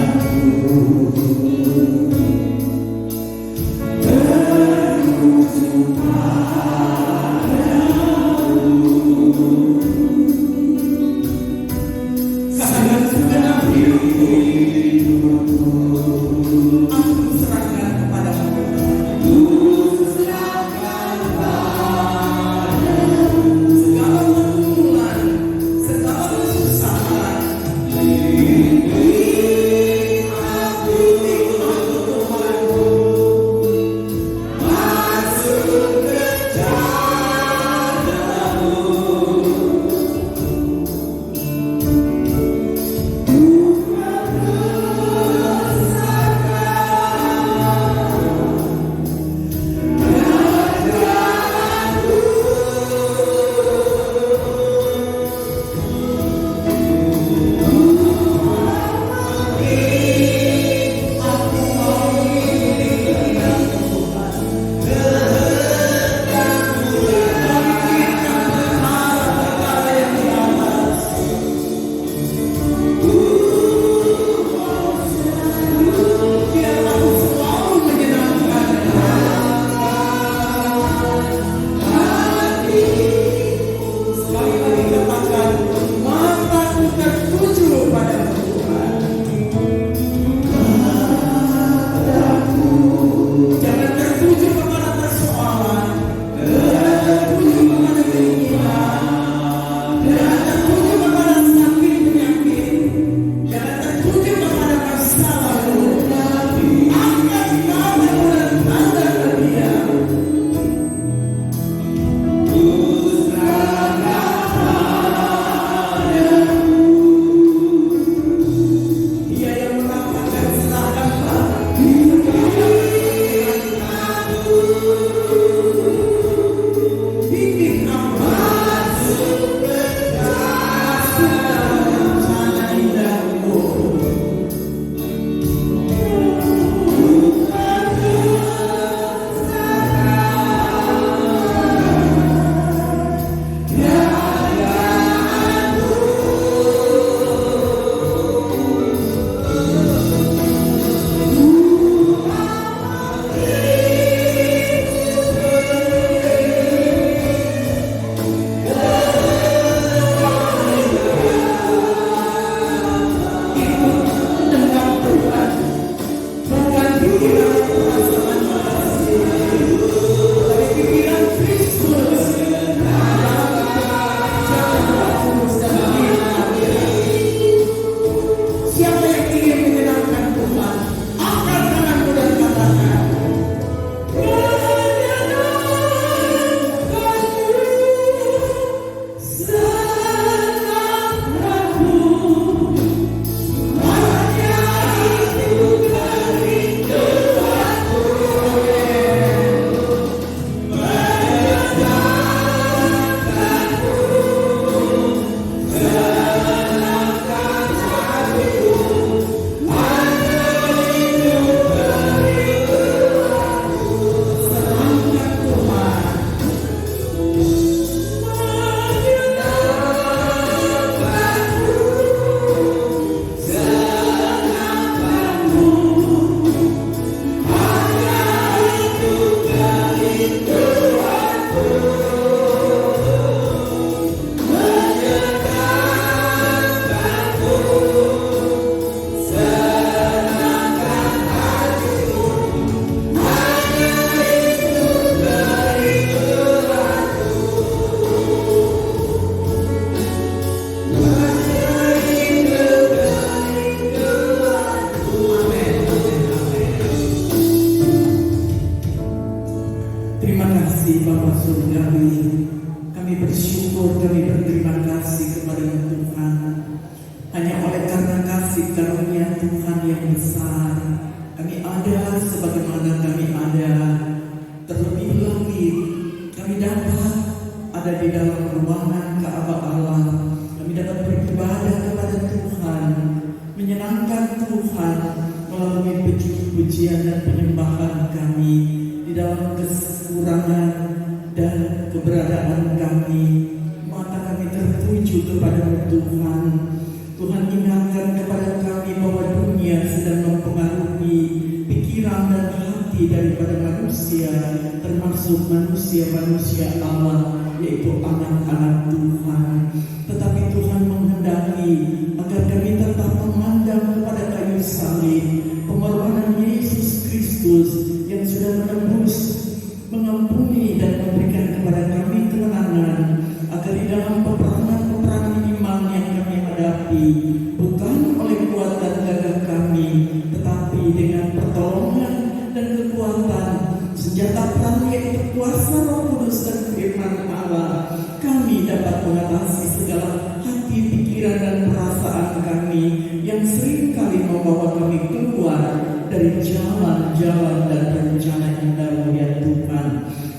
puji-pujian dan penyembahan kami di dalam kekurangan dan keberadaan kami. Mata kami tertuju kepada Tuhan. Tuhan ingatkan kepada kami bahwa dunia sedang mempengaruhi pikiran dan hati daripada manusia, termasuk manusia-manusia Allah, yaitu anak-anak Tuhan. Tetapi Tuhan menghendaki agar kami tetap memandang kepada kayu salib, pengorbanan Yesus Kristus yang sudah menebus, mengampuni dan memberikan kepada kami kemenangan, agar di dalam peperangan-peperangan iman yang kami hadapi, bukan oleh kuat dan gagah kami, tetapi dengan pertolongan dan kekuatan senjata perang yaitu kuasa Roh Kudus dan firman Allah, kami dapat mengatasi segala hati, pikiran dan perasaan kami yang seringkali membawa kami keluar dari jalan-jalan dan rencana indah ya Tuhan,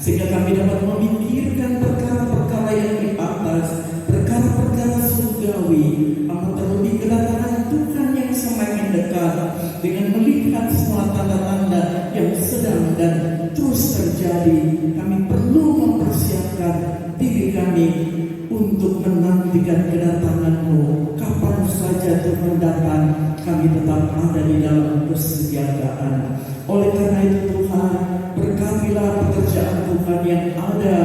sehingga kami dapat memikirkan perkara-perkara yang di atas, perkara-perkara surgawi, amat terlebih kedatangan Tuhan yang semakin dekat, dengan melihat semua tanda-tanda yang sedang dan terus terjadi. Kami perlu mempersiapkan diri kami untuk menantikan kedatangan-Mu. Kapan saja Tuhan datang, kami tetap ada di dalam kesediaan. Oleh karena itu Tuhan, berkatilah pekerjaan Tuhan yang ada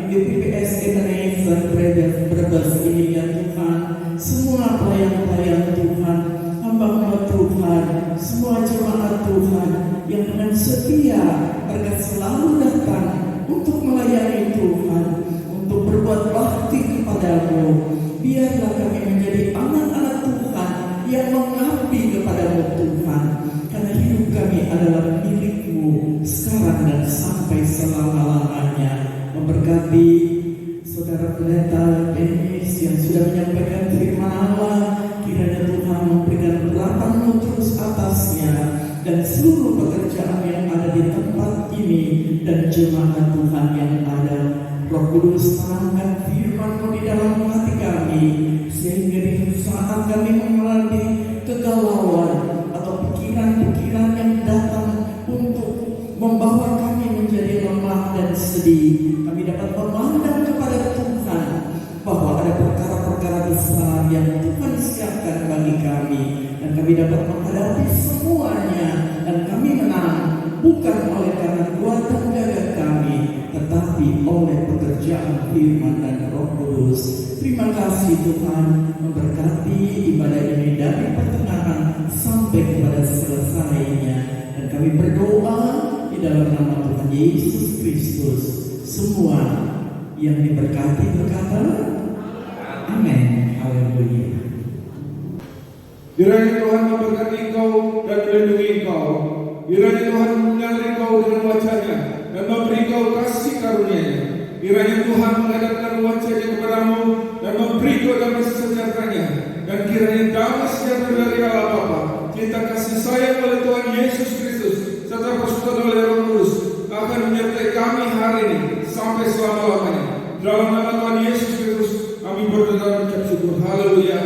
di DPPS Indonesia Brebes ini ya Tuhan. Semua pelayan-pelayan Tuhan, hamba-hamba Tuhan, semua jemaat Tuhan yang dengan setia agar selalu datang untuk melayani Tuhan, untuk berbuat bakti kepada-Mu. Biarlah kami menjadi anak-anak Tuhan yang mengabdi kepada-Mu Tuhan, karena hidup kami adalah milik-Mu sekarang dan sampai selama-lamanya. Memberkati Saudara Pendeta Denis yang sudah menyampaikan firman Allah, kiranya Tuhan memberikan urapan-Mu terus atasnya dan seluruh pekerjaan yang ada di tempat ini dan jemaat Tuhan yang ada. Roh Kudus tanamkan firman-Mu di dalam hati kami, sehingga di saat kami mengalami kegalauan atau pikiran-pikiran yang datang untuk membawa kami menjadi lemah dan sedih, kami dapat memandang kepada Tuhan bahwa ada perkara-perkara besar yang Tuhan siapkan bagi kami, dan kami dapat menghadapi semuanya, dan kami menang bukan oleh karena kuatan gagah kami, tetapi oleh pekerjaan firman dan Roh Kudus. Terima kasih Tuhan, memberkati ibadah ini dari pertengahan sampai kepada selesainya, dan kami berdoa di dalam nama Tuhan Yesus Kristus. Semua yang diberkati berkata amin. Haleluya. Kiranya Tuhan memberkati engkau dan melindungi engkau. Kiranya Tuhan menyertai engkau dengan wajah-Nya dan memberi engkau kasih karunia-Nya. Kiranya Tuhan menghadapkan wajah-Nya kepadamu dan memberi engkau damai sejahtera-Nya. Dan kiranya damai sejahtera dari Allah Bapa, cinta kasih sayang oleh Tuhan Yesus Kristus, serta persekutuan oleh Roh Kudus akan menyertai kami hari ini sampai selama-lamanya. Dalam nama Tuhan Yesus Kristus kami berdoa dan mengucap syukur. Haleluya.